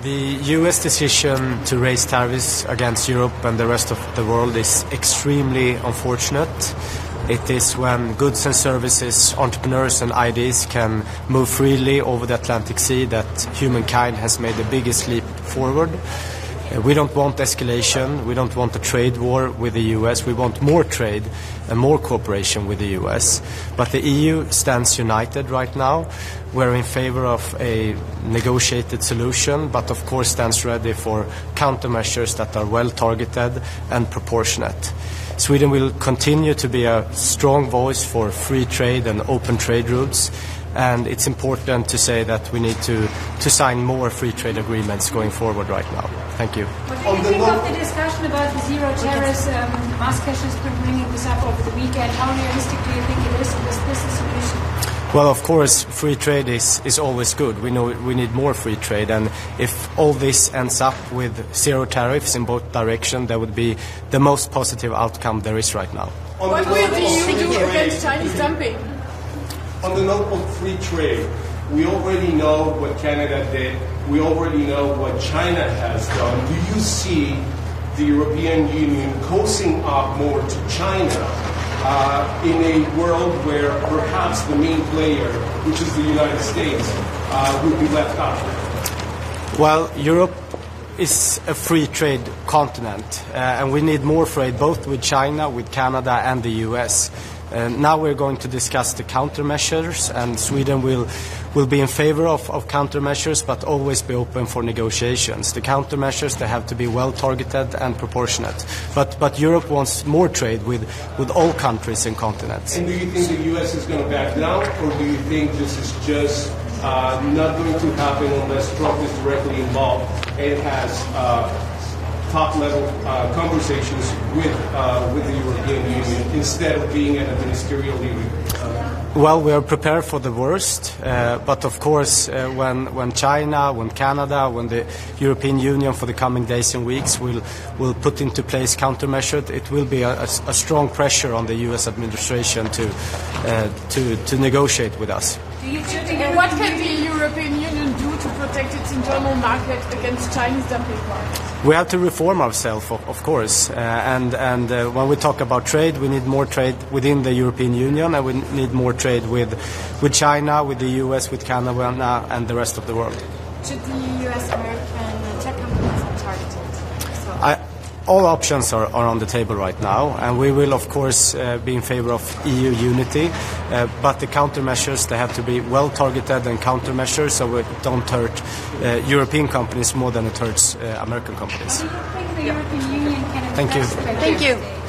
The US decision to raise tariffs against Europe and the rest of the world is extremely unfortunate. It is when goods and services, entrepreneurs and ideas can move freely over the Atlantic Sea that humankind has made the biggest leap forward. We don't want escalation, we don't want a trade war with the US, we want more trade and more cooperation with the US. But the EU stands united right now. We're in favor of a negotiated solution, but of course stands ready for countermeasures that are well targeted and proportionate. Sweden will continue to be a strong voice for free trade and open trade routes. And it's important to say that we need to sign more free trade agreements going forward right now. Thank you. What do you think of the discussion about the zero tariffs? Musk has just been bringing this up over the weekend. How realistic do you think it is? Is this a solution? Well, of course, free trade is always good. We know we need more free trade, and if all this ends up with zero tariffs in both directions, that would be the most positive outcome there is right now. What will the EU do against Chinese dumping? On the note of free trade, we already know what Canada did. We already know what China has done. Do you see the European Union cozying up more to China in a world where perhaps the main player, which is the United States, would be left out? Well, Europe is a free trade continent, and we need more trade both with China, with Canada and the US. Now we're going to discuss the countermeasures, and Sweden will be in favor of countermeasures, but always be open for negotiations. The countermeasures, they have to be well targeted and proportionate. But Europe wants more trade with all countries and continents. And do you think the US is going to back down, or do you think this is just not going to happen unless Trump is directly involved and has top-level conversations with the European Union instead of being at a ministerial level? Well, we are prepared for the worst, but of course, when China, when Canada, when the European Union for the coming days and weeks will put into place countermeasures, it will be a strong pressure on the U.S. administration to negotiate with us. What can the European Union do to protect its internal market against Chinese dumping markets? We have to reform ourselves, of course, and when we talk about trade, we need more trade within the European Union, and we need more trade with China, with the US, with Canada, and the rest of the world. Should the US American tech companies be targeted? All options are on the table right now, and we will, of course, be in favor of EU unity, but the countermeasures, they have to be well targeted and countermeasures so it don't hurt European companies more than it hurts American companies. Do you think the European Union can Thank you. invest? Thank you.